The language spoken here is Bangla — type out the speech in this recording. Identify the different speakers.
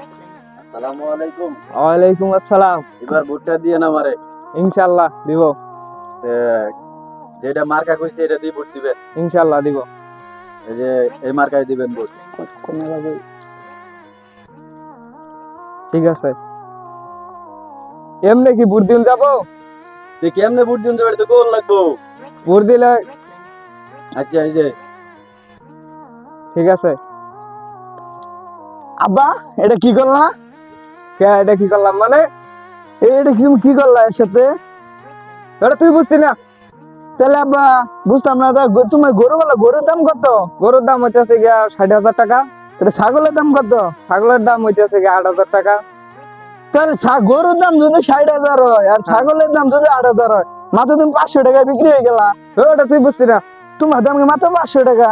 Speaker 1: আসসালামু আলাইকুম।
Speaker 2: ওয়ালাইকুম আসসালাম।
Speaker 1: এবার ভোটটা দিয়ে না আমারে।
Speaker 2: ইনশাআল্লাহ দিব।
Speaker 1: এ, যেটা মার্কা কইছে এটা দিয়ে ভোট দিবেন।
Speaker 2: ইনশাআল্লাহ দিব।
Speaker 1: এই যে এই মার্কায় দিবেন ভোট।
Speaker 2: ঠিক আছে। এমনি কি ভোট দিন যাবো?
Speaker 1: তুই কেমনে ভোট দিন যাবে? তো গোল লাগবো।
Speaker 2: ভোট দিলে
Speaker 1: আচ্ছা এই যে
Speaker 2: ঠিক আছে। আব্বা এটা কি করলা? কে এটা কি করলাম মানে? এটা কি করলা এর সাথে? এটা তুই বুঝতি না? তাহলে আব্বা বুঝতাম না। তুমি গরুর দাম কত? গরুর দাম হইতেছে গিয়া 60,000 টাকা। এটা ছাগলের দাম কত? ছাগলের দাম হইতেছে গিয়া 8,000 টাকা। তাহলে গরুর দাম যদি 60,000 হয় আর ছাগলের দাম যদি 8,000 হয়, মাত্র তুমি 500 টাকায় বিক্রি হয়ে গেলা। ওটা তুই বুঝতি না? তোমার দাম মাত্র 500 টাকা।